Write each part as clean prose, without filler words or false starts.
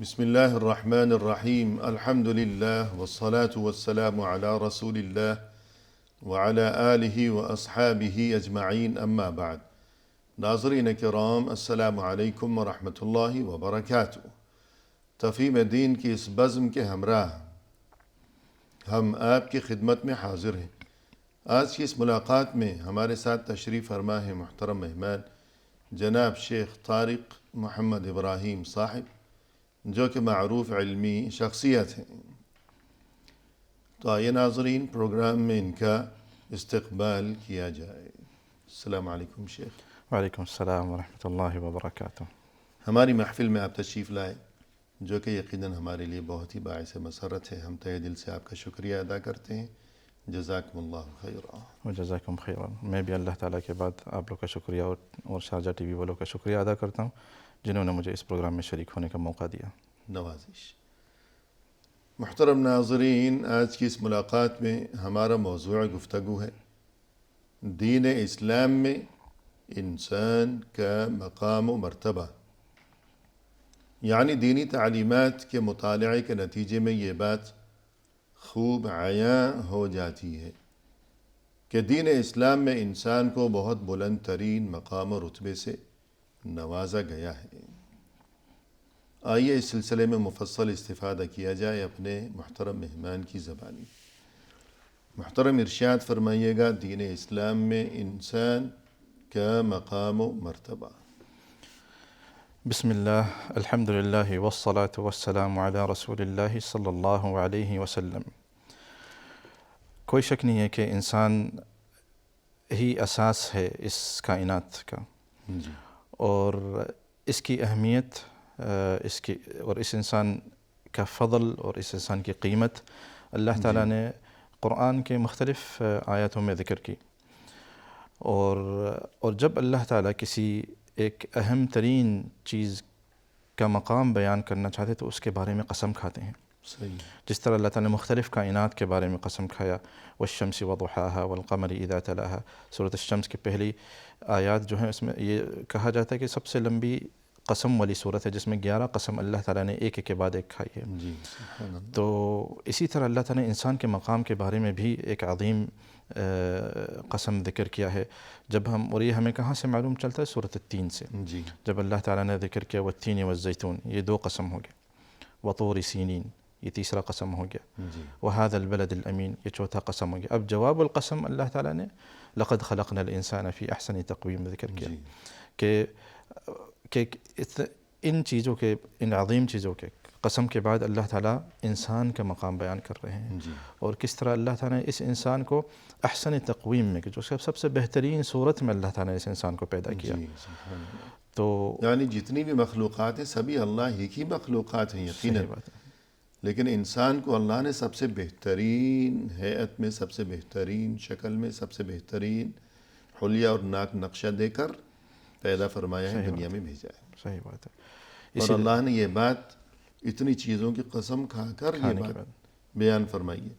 بسم الله الرحمن الرحيم الحمد لله والصلاة والسلام على رسول الله وعلى آله وأصحابه أجمعين أما بعد ناظرین کرام السلام علیکم ورحمۃ اللہ وبرکاتہ۔ تفہیم دین کی اس بزم کے ہمراہ ہم آپ کی خدمت میں حاضر ہیں۔ آج کی اس ملاقات میں ہمارے ساتھ تشریف فرما ہے محترم مہمان جناب شیخ طارق محمد ابراہیم صاحب، جو کہ معروف علمی شخصیت ہیں۔ تو آئیے ناظرین پروگرام میں ان کا استقبال کیا جائے۔ السلام علیکم شیخ۔ وعلیکم السلام ورحمۃ اللہ وبرکاتہ۔ ہماری محفل میں آپ تشریف لائے، جو کہ یقیناً ہمارے لیے بہت ہی باعث مسرت ہے۔ ہم تہہ دل سے آپ کا شکریہ ادا کرتے ہیں۔ جزاکم اللہ خیرا۔ وجزاکم خیرا۔ میں بھی اللہ تعالیٰ کے بعد آپ لوگ کا شکریہ اور شارجہ ٹی وی والوں کا شکریہ ادا کرتا ہوں، جنہوں نے مجھے اس پروگرام میں شریک ہونے کا موقع دیا۔ نوازش۔ محترم ناظرین، آج کی اس ملاقات میں ہمارا موضوع گفتگو ہے دین اسلام میں انسان کا مقام و مرتبہ، یعنی دینی تعلیمات کے مطالعے کے نتیجے میں یہ بات خوب عیاں ہو جاتی ہے کہ دین اسلام میں انسان کو بہت بلند ترین مقام و رتبے سے نوازا گیا ہے۔ آئیے اس سلسلے میں مفصل استفادہ کیا جائے اپنے محترم مہمان کی زبانی۔ محترم ارشاد فرمائیے گا دین اسلام میں انسان کا مقام و مرتبہ۔ بسم اللہ، الحمد للہ والصلاة والسلام علی رسول اللہ صلی اللہ علیہ وسلم۔ کوئی شک نہیں ہے کہ انسان ہی اساس ہے اس کائنات کا، جی، اور اس کی اہمیت اس انسان کا فضل اور اس انسان کی قیمت اللہ تعالیٰ نے قرآن کے مختلف آیاتوں میں ذکر کی، اور جب اللہ تعالیٰ کسی ایک اہم ترین چیز کا مقام بیان کرنا چاہتے تو اس کے بارے میں قسم کھاتے ہیں۔ صحیح۔ جس طرح اللہ تعالیٰ نے مختلف کائنات کے بارے میں قسم کھایا، والشمس وضحاها والقمر اذا تلاها۔ سورۃ الشمس کی پہلی آیات جو ہیں اس میں یہ کہا جاتا ہے کہ سب سے لمبی قسم والی صورت ہے، جس میں 11 قسم اللہ تعالیٰ نے ایک کے بعد ایک کھائی ہے۔ جی، سبحان اللہ۔ تو اسی طرح اللہ تعالیٰ نے انسان کے مقام کے بارے میں بھی ایک عظیم قسم ذکر کیا ہے۔ اور یہ ہمیں کہاں سے معلوم چلتا ہے؟ سورۃ التین سے، جی، جب اللہ تعالیٰ نے ذکر کیا والتین والزیتون، یہ 2 قسم ہو گئے، وطور سینین یہ 3 قسم ہو گیا، جی، وہذا البلد الامین یہ 4 قسم ہو گیا۔ اب جواب القسم اللہ تعالیٰ نے لقد خلقنا الانسان فی احسن تقویم ذکر کیا، جی، کہ ان چیزوں کے، ان عظیم چیزوں کے قسم کے بعد اللہ تعالیٰ انسان کا مقام بیان کر رہے ہیں، جی، اور کس طرح اللہ تعالیٰ نے اس انسان کو احسن تقویم میں، کہ جو سب سے بہترین صورت میں اللہ تعالیٰ نے اس انسان کو پیدا کیا۔ جی، سبحان اللہ۔ تو یعنی جتنی بھی مخلوقات ہیں سبھی اللہ ہی کی مخلوقات ہیں یقیناً، صحیح بات ہے، لیکن انسان کو اللہ نے سب سے بہترین ہیئت میں، سب سے بہترین شکل میں، سب سے بہترین حلیہ اور نقشہ دے کر پیدا فرمایا ہے، دنیا میں بھیجا ہے۔ صحیح بات ہے۔ اور اللہ نے یہ بات اتنی چیزوں کی قسم کھا کر یہ کھانے کے بات بیان فرمائی ہے،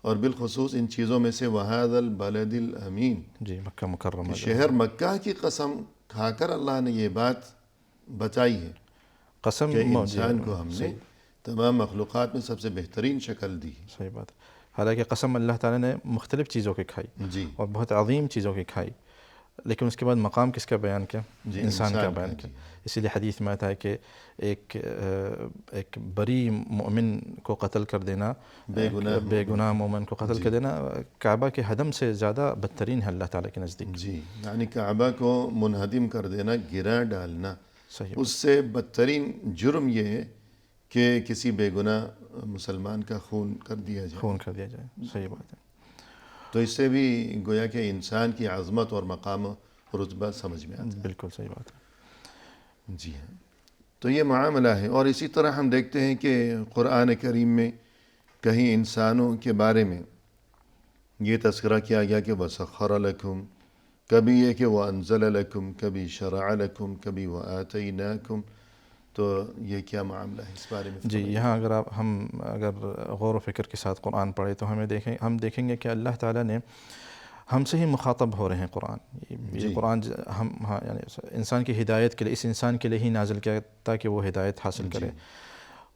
اور بالخصوص ان چیزوں میں سے وَهَذَا الْبَلَدِ الْأَمِينَ، جی، مکہ مکرمہ شہر مکہ کی قسم کھا کر اللہ نے یہ بات بتائی ہے قسم کہ انسان کو ہم نے تمام مخلوقات میں سب سے بہترین شکل دی ہے۔ صحیح بات ہے۔ حالانکہ قسم اللہ تعالیٰ نے مختلف چیزوں کی کھائی جی، اور بہت عظیم چیزوں کی کھائی، لیکن اس کے بعد مقام کس کا بیان کیا؟ جی، انسان کا انسان بیان کا، کیا۔ جی۔ اسی لیے حدیث میں آتا ہے کہ ایک بری مومن کو قتل کر دینا، بے گناہ مومن کو قتل کر دینا کعبہ کے ہدم سے زیادہ بدترین ہے اللہ تعالیٰ کے نزدیک۔ جی، یعنی کعبہ کو منہدم کر دینا، گرا ڈالنا، صحیح، اس سے بدترین جرم یہ ہے کہ کسی بے گناہ مسلمان کا خون کر دیا جائے۔ خون کر دیا جائے۔ صحیح بات ہے۔ تو اس سے بھی گویا کہ انسان کی عظمت اور مقام و رتبہ سمجھ میں آتا بالکل صحیح بات ہے۔ ہے۔ جی ہاں، تو یہ معاملہ ہے۔ اور اسی طرح ہم دیکھتے ہیں کہ قرآن کریم میں کہیں انسانوں کے بارے میں یہ تذکرہ کیا گیا کہ وَسَخَّرَ لَكُمْ، کبھی یہ کہ وَأَنزَلَ لَكُمْ، کبھی شَرَعَ لَكُمْ، کبھی وَآتَيْنَاكُمْ۔ تو یہ کیا معاملہ ہے اس بارے میں؟ جی، یہاں اگر غور و فکر کے ساتھ قرآن پڑھے تو ہم دیکھیں گے کہ اللہ تعالیٰ نے ہم سے ہی مخاطب ہو رہے ہیں قرآن۔ یہ قرآن یعنی انسان کی ہدایت کے لیے، اس انسان کے لیے ہی نازل کیا تاکہ وہ ہدایت حاصل کرے۔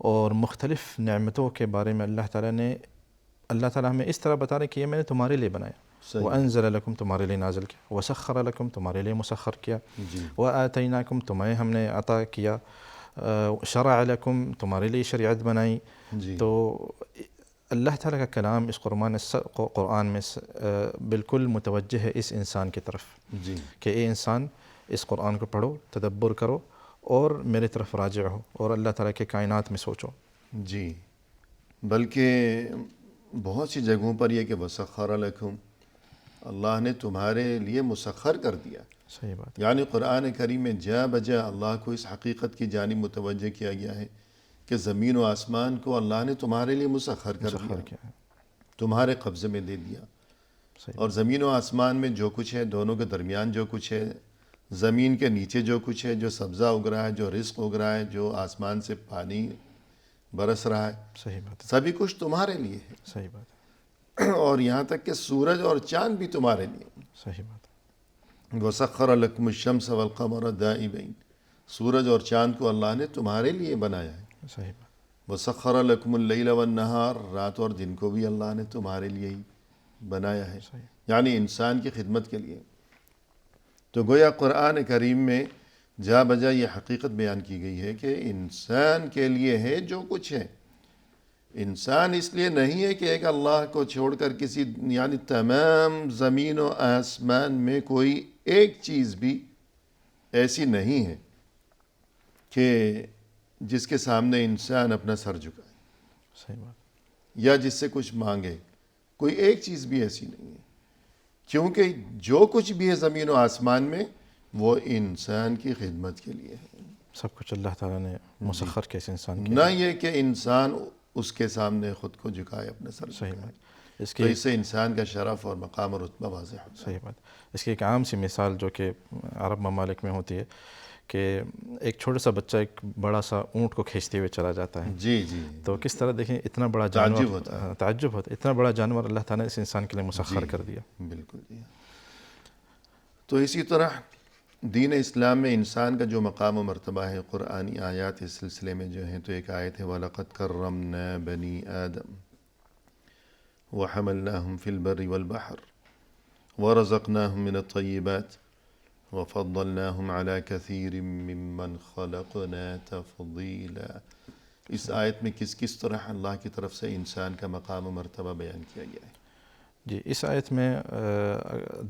اور مختلف نعمتوں کے بارے میں اللہ تعالیٰ ہمیں اس طرح بتا رہے کہ یہ میں نے تمہارے لیے بنایا. وَأَنزَلَ لَكُمْ تمہارے لیے نازل کیا. وَسَخَّرَ لَكُمْ تمہارے لیے مسخر کیا. وَآتَيْنَاكُمْ تمہیں ہم نے عطا کیا. شَرَعَ لَكُمْ تمہارے لیے شریعت بنائی. تو اللہ تعالیٰ کا کلام اس قرآن میں بالکل متوجہ ہے اس انسان کی طرف کہ اے انسان اس قرآن کو پڑھو, تدبر کرو اور میرے طرف راجع ہو اور اللہ تعالیٰ کے کائنات میں سوچو. جی, بلکہ بہت سی جگہوں پر یہ کہ وسخر لکم, اللہ نے تمہارے لیے مسخر کر دیا. صحیح بات. یعنی قرآن کریم میں جا بجا اللہ کو اس حقیقت کی جانب متوجہ کیا گیا ہے کہ زمین و آسمان کو اللہ نے تمہارے لیے مسخر کر دیا, تمہارے قبضے میں دے دیا. اور زمین و آسمان میں جو کچھ ہے, دونوں کے درمیان جو کچھ ہے, زمین کے نیچے جو کچھ ہے, جو سبزہ اگ رہا ہے, جو رزق اگ رہا ہے, جو آسمان سے پانی برس رہا ہے, صحیح بات ہے, سبھی کچھ تمہارے لیے ہے. صحیح بات ہے. اور یہاں تک کہ سورج اور چاند بھی تمہارے لیے. صحیح بات ہے. وَسَخَّرَ لَكُمُ الشَّمْسَ وَالْقَمَرَ دَائِبَيْنِ, سورج اور چاند کو اللہ نے تمہارے لیے بنایا ہے. صحیح بات. وَسَخَّرَ لَكُمُ اللَّيْلَ وَالنَّهَارَ, رات اور دن کو بھی اللہ نے تمہارے لیے ہی بنایا ہے, یعنی انسان کی خدمت کے لیے. تو گویا قرآن کریم میں جا بجا یہ حقیقت بیان کی گئی ہے کہ انسان کے لیے ہے جو کچھ ہے. انسان اس لیے نہیں ہے کہ ایک اللہ کو چھوڑ کر کسی, یعنی تمام زمین و آسمان میں کوئی ایک چیز بھی ایسی نہیں ہے کہ جس کے سامنے انسان اپنا سر جھکائے. صحیح بات. یا جس سے کچھ مانگے, کوئی ایک چیز بھی ایسی نہیں ہے, کیونکہ جو کچھ بھی ہے زمین و آسمان میں وہ انسان کی خدمت کے لیے ہے. سب کچھ اللہ تعالیٰ نے مسخر کیا اس انسان کے, نہ یہ کہ انسان اس کے سامنے خود کو جھکائے, اپنے سر. صحیح بات. تو اس سے انسان کا شرف اور مقام اور رتبہ واضح ہوتا ہے. صحیح بات. اس کی ایک عام سی مثال جو کہ عرب ممالک میں ہوتی ہے کہ ایک چھوٹا سا بچہ ایک بڑا سا اونٹ کو کھینچتے ہوئے چلا جاتا ہے. جی جی. تو کس طرح دیکھیں اتنا بڑا جانور, تعجب ہوتا ہے, اتنا بڑا جانور اللہ تعالیٰ نے اس انسان کے لیے مسخر کر دیا. بالکل جی. تو اسی طرح دین اسلام میں انسان کا جو مقام و مرتبہ ہے, قرآنی آیات اس سلسلے میں جو ہیں, تو ایک آیت ہے وَلَقَدْ كَرَّمْنَا بَنِي آدَمَ وَحَمَلْنَاهُمْ فِي الْبَرِّ وَالْبَحْرِ وَرَزَقْنَاهُمْ مِنَ الطَّيِّبَاتِ وَفَضَّلْنَاهُمْ عَلَى كَثِيرٍ مِّمَّنْ خَلَقْنَا تَفْضِيلًا. اس آیت میں کس طرح اللہ کی طرف سے انسان کا مقام و مرتبہ بیان کیا گیا ہے. جی, اس آیت میں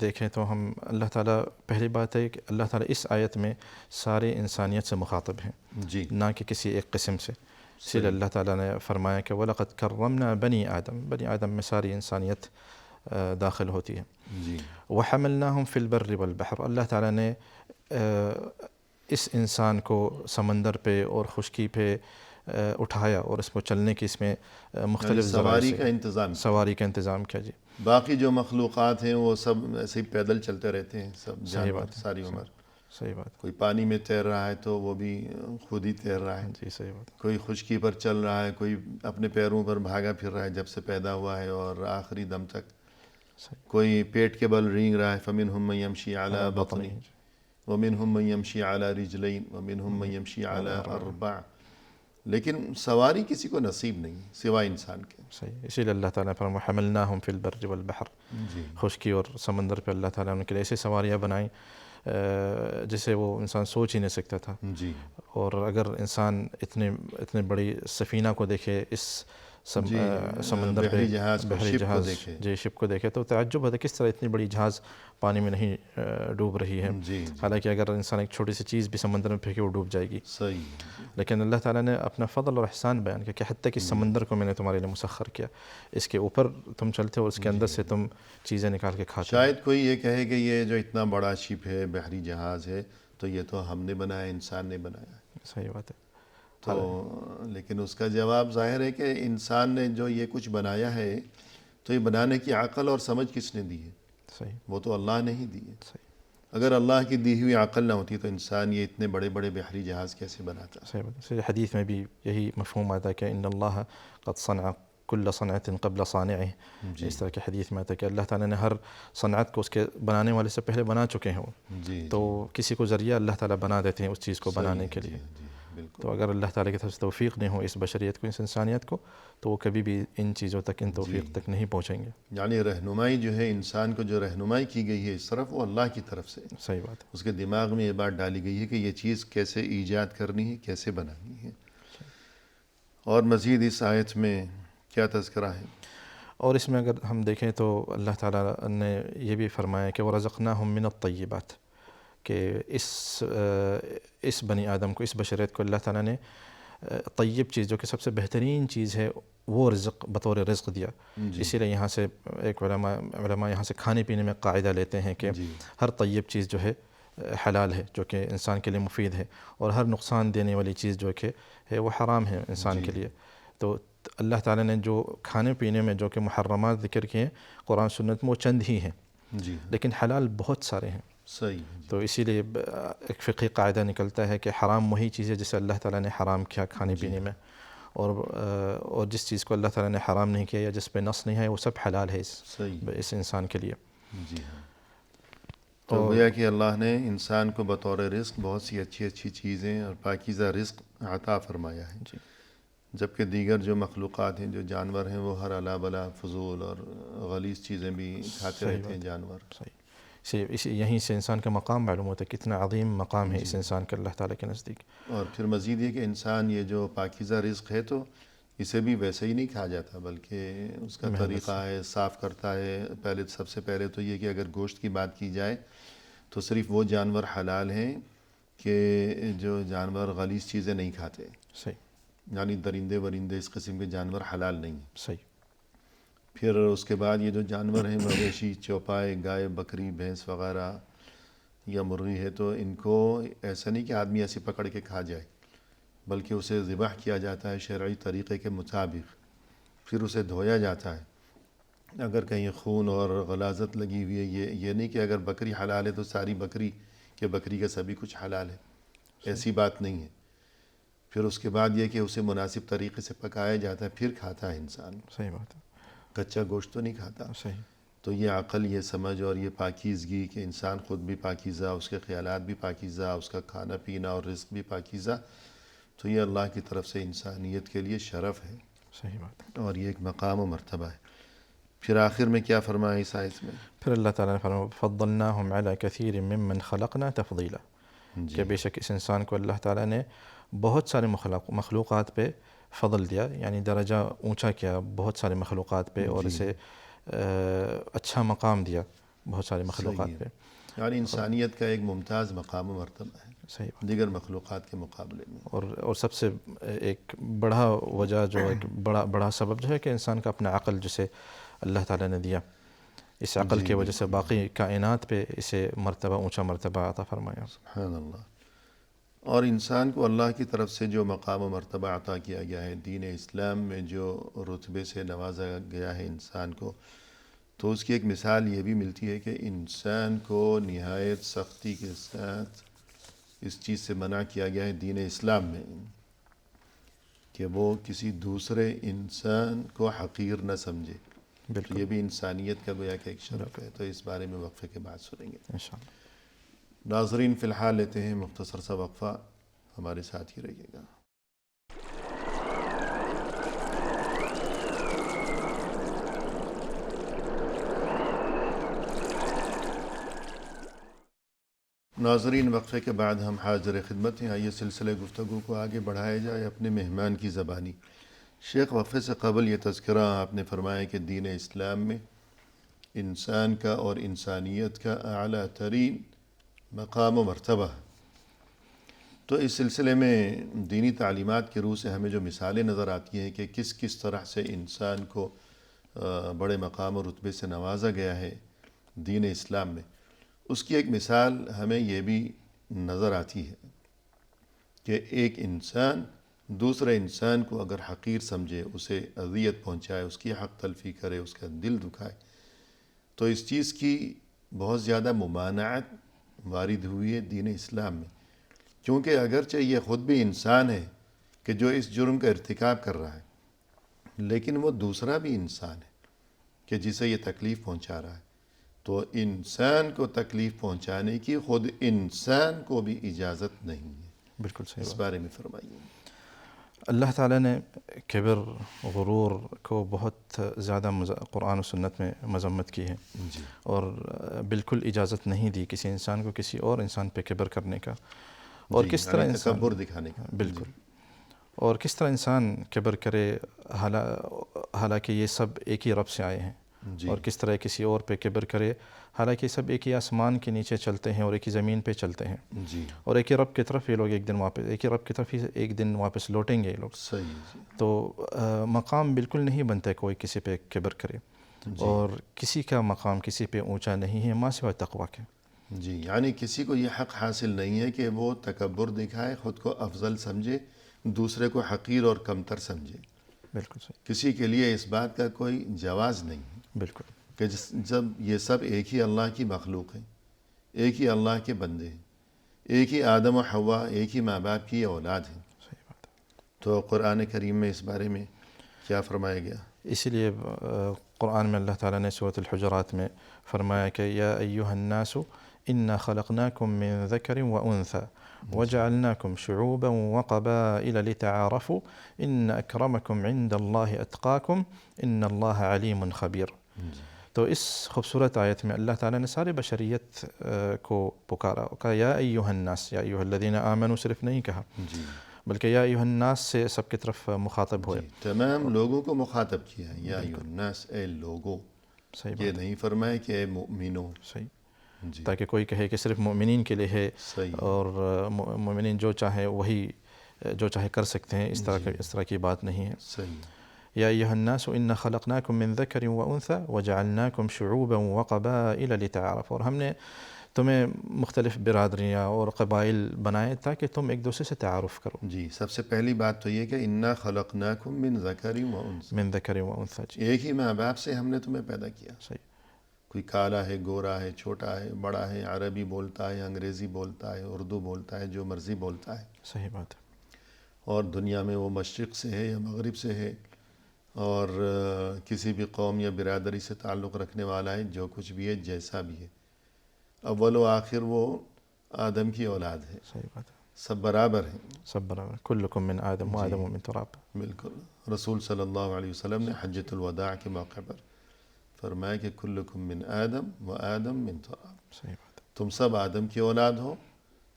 دیکھیں تو ہم اللہ تعالیٰ, پہلی بات ہے کہ اللہ تعالیٰ اس آیت میں سارے انسانیت سے مخاطب ہیں, جی, نہ کہ کسی ایک قسم سے. اسی لیے اللہ تعالیٰ نے فرمایا کہ وَلَقَدْ كَرَّمْنَا بَنِي آدَم, بنی آدم میں ساری انسانیت داخل ہوتی ہے. جی. وَحَمَلْنَاهُمْ فِي الْبَرِّ وَالْبَحْرِ, اللہ تعالیٰ نے اس انسان کو سمندر پہ اور خشکی پہ اٹھایا اور اس کو چلنے کی اس میں مختلف سواری کا انتظام, سواری کا انتظام کیا. جی. باقی جو مخلوقات ہیں وہ سب ایسے ہی پیدل چلتے رہتے ہیں, سب جانور ساری عمر. صحیح بات. کوئی پانی میں تیر رہا ہے تو وہ بھی خود ہی تیر رہا ہے. جی, صحیح بات. کوئی خشکی پر چل رہا ہے, کوئی اپنے پیروں پر بھاگا پھر رہا ہے جب سے پیدا ہوا ہے اور آخری دم تک. کوئی پیٹ کے بل رینگ رہا ہے, فَمِنْهُمْ مَن يَمْشِي عَلَى بَطْنِهِ وَمِنْهُمْ مَن يَمْشِي عَلَى رِجْلَيْنِ وَمِنْهُمْ مَن يَمْشِي عَلَى أَرْبَعٍ. لیکن سواری کسی کو نصیب نہیں سوائے انسان کے. صحیح. اسی لیے اللہ تعالیٰ نے فرمایا حملناہم فی البر والبحر, خشکی اور سمندر پہ اللہ تعالیٰ نے ایسے سواریاں بنائیں جسے وہ انسان سوچ ہی نہیں سکتا تھا. جی. اور اگر انسان اتنے بڑی سفینہ کو دیکھے, اس سمندر پہ بحری جہاز, جی, شپ کو دیکھے تو تعجب ہوتا ہے کس طرح اتنی بڑی جہاز پانی میں نہیں ڈوب رہی ہے. حالانکہ اگر انسان ایک چھوٹی سی چیز بھی سمندر میں پھینکے وہ ڈوب جائے گی. صحیح. لیکن اللہ تعالیٰ نے اپنا فضل اور احسان بیان کیا کہ حتیٰ کہ سمندر کو میں نے تمہارے لیے مسخر کیا, اس کے اوپر تم چلتے ہو اور اس کے اندر سے تم چیزیں نکال کے کھاتے. شاید کوئی یہ کہے کہ یہ جو اتنا بڑا شپ ہے, بحری جہاز ہے, تو یہ تو ہم نے بنایا, انسان نے بنایا. صحیح بات ہے. تو لیکن اس کا جواب ظاہر ہے کہ انسان نے جو یہ کچھ بنایا ہے تو یہ بنانے کی عقل اور سمجھ کس نے دی ہے؟ صحیح. وہ تو اللہ نے ہی دی ہے. صحیح. اگر اللہ کی دی ہوئی عقل نہ ہوتی تو انسان یہ اتنے بڑے بڑے بحری جہاز کیسے بناتا؟ صحیح بات. حدیث میں بھی یہی مفہوم آتا ہے کہ ان اللہ قد صنع کل صنعت قبل صانعہ. اس طرح کی حدیث میں آتا ہے کہ اللہ تعالیٰ نے ہر صنعت کو اس کے بنانے والے سے پہلے بنا چکے ہیں وہ. تو کسی کو ذریعہ اللہ تعالیٰ بنا دیتے ہیں اس چیز کو بنانے کے لیے. بالکل. تو اگر اللہ تعالیٰ کی طرف سے توفیق نہیں ہو اس بشریت کو، اس انسانیت کو، تو وہ کبھی بھی ان چیزوں تک، ان توفیق تک نہیں پہنچیں گے. یعنی رہنمائی جو ہے انسان کو جو رہنمائی کی گئی ہے اس طرف، وہ اللہ کی طرف سے. صحیح بات ہے. اس کے دماغ میں یہ بات ڈالی گئی ہے کہ یہ چیز کیسے ایجاد کرنی ہے، کیسے بنانی ہے. اور مزید اس آیت میں کیا تذکرہ ہے؟ اور اس میں اگر ہم دیکھیں تو اللہ تعالیٰ نے یہ بھی فرمایا کہ وَرَزَقْنَاهُم مِّنَ الطَّيِّبَاتِ، کہ اس بنی آدم کو، اس بشریت کو اللہ تعالیٰ نے طیب چیز، جو کہ سب سے بہترین چیز ہے، وہ رزق بطور رزق دیا. اسی لیے یہاں سے ایک علماء یہاں سے کھانے پینے میں قاعدہ لیتے ہیں کہ ہر طیب چیز جو ہے حلال ہے، جو کہ انسان کے لیے مفید ہے، اور ہر نقصان دینے والی چیز جو کہ ہے وہ حرام ہے انسان کے لیے. تو اللہ تعالیٰ نے جو کھانے پینے میں جو کہ محرمات ذکر کیے ہیں قرآن سنت میں، وہ چند ہی ہیں، لیکن حلال بہت سارے ہیں. صحیح. تو اسی لیے ایک فقہی قاعدہ نکلتا ہے کہ حرام وہی چیز ہے جسے اللہ تعالیٰ نے حرام کیا کھانے پینے میں، اور جس چیز کو اللہ تعالیٰ نے حرام نہیں کیا یا جس پہ نص نہیں ہے، وہ سب حلال ہے اس انسان کے لیے. جی ہاں. تو گویا کہ اللہ نے انسان کو بطور رزق بہت سی اچھی اچھی چیزیں اور پاکیزہ رزق عطا فرمایا ہے. جبکہ دیگر جو مخلوقات ہیں، جو جانور ہیں، وہ ہر الا بلا فضول اور غلیظ چیزیں بھی کھاتے رہتے ہیں جانور. یہیں سے انسان کا مقام معلوم ہوتا ہے، کتنا عظیم مقام ہے اس انسان کا اللہ تعالیٰ کے نزدیک. اور پھر مزید یہ کہ انسان یہ جو پاکیزہ رزق ہے تو اسے بھی ویسے ہی نہیں کھا جاتا، بلکہ اس کا طریقہ ہے، صاف کرتا ہے. سب سے پہلے تو یہ کہ اگر گوشت کی بات کی جائے تو صرف وہ جانور حلال ہیں کہ جو جانور غلیظ چیزیں نہیں کھاتے. یعنی درندے ورندے اس قسم کے جانور حلال نہیں ہیں. پھر اس کے بعد یہ جو جانور ہیں، مویشی، چوپائے، گائے، بکری، بھینس وغیرہ یا مرغی ہے، تو ان کو ایسا نہیں کہ آدمی ایسے پکڑ کے کھا جائے، بلکہ اسے ذبح کیا جاتا ہے شرعی طریقے کے مطابق. پھر اسے دھویا جاتا ہے. اگر کہیں خون اور غلاظت لگی ہوئی ہے، یہ نہیں کہ اگر بکری حلال ہے تو ساری بکری کا سبھی کچھ حلال ہے، ایسی بات نہیں ہے. پھر اس کے بعد یہ کہ اسے مناسب طریقے سے پکایا جاتا ہے، پھر کھاتا ہے انسان. صحیح بات ہے. کچا گوشت تو نہیں کھاتا. صحیح. تو یہ عقل، یہ سمجھ اور یہ پاکیزگی کہ انسان خود بھی پاکیزہ، اس کے خیالات بھی پاکیزہ، اس کا کھانا پینا اور رزق بھی پاکیزہ، تو یہ اللہ کی طرف سے انسانیت کے لیے شرف ہے. صحیح بات ہے. اور یہ ایک مقام و مرتبہ ہے. پھر آخر میں کیا فرمایا اس آیت میں؟ پھر اللہ تعالیٰ نے فرمایا فضلناہم علی کثیر ممن خلقنا تفضیلا، کہ بے شک اس انسان کو اللہ تعالیٰ نے بہت سارے مخلوقات پہ فضل دیا، یعنی درجہ اونچا کیا بہت سارے مخلوقات پہ، اور اسے اچھا مقام دیا بہت سارے مخلوقات پہ. یعنی انسانیت کا ایک ممتاز مقام و مرتبہ ہے. صحیح. دیگر مخلوقات کے مقابلے میں. اور سب سے ایک بڑا وجہ جو ایک بڑا سبب جو ہے کہ انسان کا اپنا عقل جسے اللہ تعالیٰ نے دیا، اس عقل کی وجہ سے باقی کائنات پہ اسے مرتبہ، اونچا مرتبہ عطا فرمایا. سبحان اللہ. اور انسان کو اللہ کی طرف سے جو مقام و مرتبہ عطا کیا گیا ہے، دین اسلام میں جو رتبے سے نوازا گیا ہے انسان کو، تو اس کی ایک مثال یہ بھی ملتی ہے کہ انسان کو نہایت سختی کے ساتھ اس چیز سے منع کیا گیا ہے دین اسلام میں کہ وہ کسی دوسرے انسان کو حقیر نہ سمجھے. بالکل. یہ بھی انسانیت کا گویا کہ ایک شرف ہے. تو اس بارے میں وقفے کے بعد سنیں گے انشاءاللہ. ناظرین فی الحال لیتے ہیں مختصر سا وقفہ، ہمارے ساتھ ہی رہیے گا. ناظرین وقفے کے بعد ہم حاضر خدمت ہیں. آئیے سلسلے گفتگو کو آگے بڑھایا جائے اپنے مہمان کی زبانی. شیخ، وقفے سے قبل یہ تذکرہ آپ نے فرمایا کہ دین اسلام میں انسان کا اور انسانیت کا اعلیٰ ترین مقام و مرتبہ. تو اس سلسلے میں دینی تعلیمات کے روح سے ہمیں جو مثالیں نظر آتی ہیں کہ کس طرح سے انسان کو بڑے مقام و رتبے سے نوازا گیا ہے دین اسلام میں، اس کی ایک مثال ہمیں یہ بھی نظر آتی ہے کہ ایک انسان دوسرے انسان کو اگر حقیر سمجھے، اسے اذیت پہنچائے، اس کی حق تلفی کرے، اس کا دل دکھائے، تو اس چیز کی بہت زیادہ ممانعت وارد ہوئی ہے دین اسلام میں. کیونکہ اگرچہ یہ خود بھی انسان ہے کہ جو اس جرم کا ارتکاب کر رہا ہے، لیکن وہ دوسرا بھی انسان ہے کہ جسے یہ تکلیف پہنچا رہا ہے. تو انسان کو تکلیف پہنچانے کی خود انسان کو بھی اجازت نہیں ہے. بالکل صحیح اس بات. بارے میں فرمائیے. اللہ تعالیٰ نے کبر غرور کو بہت زیادہ قرآن و سنت میں مذمت کی ہے جی اور بالکل اجازت نہیں دی کسی انسان کو کسی اور انسان پہ کبر کرنے کا. اور کس طرح یعنی انسان تکبر دکھانے کا. بالکل. اور کس طرح انسان کبر کرے حالانکہ یہ سب ایک ہی رب سے آئے ہیں. جی اور کس طرح کسی اور پہ کبر کرے حالانکہ سب ایک ہی آسمان کے نیچے چلتے ہیں اور ایک ہی زمین پہ چلتے ہیں. جی اور ایک ہی رب کی طرف یہ لوگ ایک ہی رب کی طرف ہی ایک دن واپس لوٹیں گے یہ لوگ. صحیح. جی تو مقام بالکل نہیں بنتا ہے کوئی کسی پہ کبر کرے. اور کسی کا مقام کسی پہ اونچا نہیں ہے ماں سوائے تقویٰ کے. جی یعنی کسی کو یہ حق حاصل نہیں ہے کہ وہ تکبر دکھائے، خود کو افضل سمجھے، دوسرے کو حقیر اور کمتر سمجھے. بالکل صحیح. کسی کے لیے اس بات کا کوئی جواز نہیں ہے بالکل. کہ جب یہ سب ایک ہی اللہ کی مخلوق ہیں، ایک ہی اللہ کے بندے ہیں، ایک ہی آدم و حوا، ایک ہی ماں باپ کی اولاد ہیں. صحیح بات ہے. تو قرآن کریم میں اس بارے میں کیا فرمایا گیا؟ اسی لیے قرآن میں اللہ تعالیٰ نے سورۃ الحجرات میں فرمایا کہ یا ایھا الناس انا خلقناکم من ذکر وانثی وجعلناکم شعوبا وقبائل لتعارفوا ان اکرمکم عند اللہ اتقاکم ان اللہ علیم خبیر. تو اس خوبصورت آیت میں اللہ تعالیٰ نے سارے بشریت کو پکارا، کہا یا ایھا الناس، یا ایھا الذین آمنوا صرف نہیں کہا بلکہ یا ایھا الناس سے سب کی طرف مخاطب ہوئے. تمام لوگوں کو مخاطب کیا ہے، یا ایھا الناس، اے لوگوں. صحیح یہ نہیں فرمایا کہ اے مؤمنوں. صحیح. جی تاکہ کوئی کہے کہ صرف مومنین کے لیے ہے صحیح. اور مومنین جو چاہے وہی جو چاہے کر سکتے ہیں، اس طرح کی بات نہیں ہے. صحیح. یا ایھا الناس انا خلقناکم من ذکر وانثی وجعلناکم شعوبا وقبائل لتعارفوا. اور ہم نے تمہیں مختلف برادریاں اور قبائل بنائے تاکہ تم ایک دوسرے سے تعارف کرو. جی سب سے پہلی بات تو یہ کہ انا خلقناکم من ذکر وانثی، من ذکر وانثی. جی ایک ہی ماں باپ سے ہم نے تمہیں پیدا کیا. صحیح. کوئی کالا ہے، گورا ہے، چھوٹا ہے، بڑا ہے، عربی بولتا ہے، انگریزی بولتا ہے، اردو بولتا ہے، جو مرضی بولتا ہے. صحیح بات ہے. اور دنیا میں وہ مشرق سے ہے یا مغرب سے ہے اور کسی بھی قوم یا برادری سے تعلق رکھنے والا ہے، جو کچھ بھی ہے، جیسا بھی ہے، اول و آخر وہ آدم کی اولاد ہے. صحیح بات ہے. سب برابر ہیں. سب برابر. کلکم من آدم وآدم من تراب. بالکل. رسول صلی اللہ علیہ وسلم نے حجۃ الوداع کے موقع پر فرمایا کہ کلکم من آدم و آدم من تراب. صحیح بات ہے. تم سب آدم کی اولاد ہو.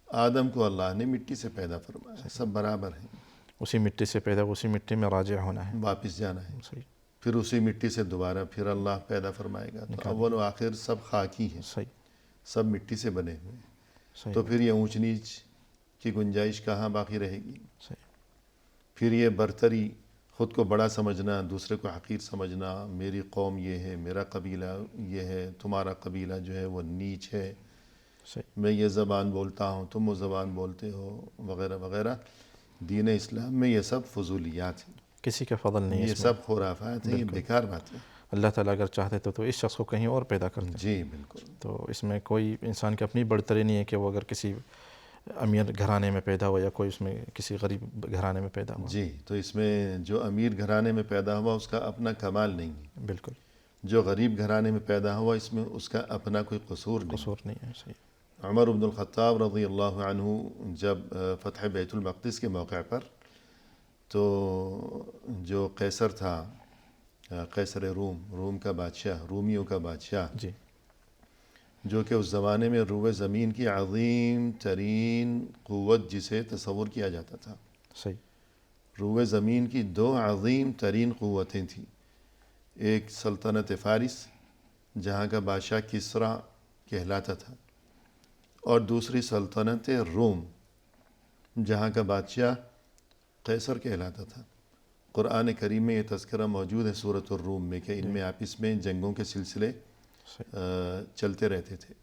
آدم کو اللہ نے مٹی سے پیدا فرمایا. سب برابر ہیں. اسی مٹی سے پیدا، اسی مٹی میں راجع ہونا ہے. واپس جانا ہے. صحیح. پھر اسی مٹی سے دوبارہ پھر اللہ پیدا فرمائے گا. تو اول و آخر سب خاکی ہیں. صحیح. سب مٹی سے بنے ہوئے ہیں. صحیح. تو پھر یہ اونچ نیچ کی گنجائش کہاں باقی رہے گی؟ صحیح. پھر یہ برتری، خود کو بڑا سمجھنا، دوسرے کو حقیر سمجھنا، میری قوم یہ ہے، میرا قبیلہ یہ ہے، تمہارا قبیلہ جو ہے وہ نیچ ہے، صحیح. میں یہ زبان بولتا ہوں، تم وہ زبان بولتے ہو، وغیرہ وغیرہ. دین اسلام میں یہ سب فضولیات ہیں، کسی کا فضل نہیں ہے یہ اس میں. سب خرافات ہیں، یہ بیکار باتیں. اللہ تعالیٰ اگر چاہتے تو اس شخص کو کہیں اور پیدا کرتے. جی بالکل. تو اس میں کوئی انسان کی اپنی برتری نہیں ہے کہ وہ اگر کسی امیر گھرانے میں پیدا ہوا یا کوئی اس میں کسی غریب گھرانے میں پیدا ہوا. جی تو اس میں جو امیر گھرانے میں پیدا ہوا اس کا اپنا کمال نہیں ہے. بالکل. جو غریب گھرانے میں پیدا ہوا اس میں اس کا اپنا کوئی قصور نہیں. قصور نہیں ہے. صحیح. عمر بن الخطاب رضی اللہ عنہ جب فتح بیت المقدس کے موقع پر، تو جو قیصر تھا، قیصر روم کا بادشاہ، رومیوں کا بادشاہ، جی. جو کہ اس زمانے میں روئے زمین کی عظیم ترین قوت جسے تصور کیا جاتا تھا. صحیح. روئے زمین کی دو عظیم ترین قوتیں تھیں. ایک سلطنت فارس جہاں کا بادشاہ کسریٰ کہلاتا تھا، اور دوسری سلطنت روم جہاں کا بادشاہ قیصر کہلاتا تھا. قرآن کریم میں یہ تذکرہ موجود ہے سورۃ الروم میں کہ ان میں آپس میں جنگوں کے سلسلے چلتے رہتے تھے.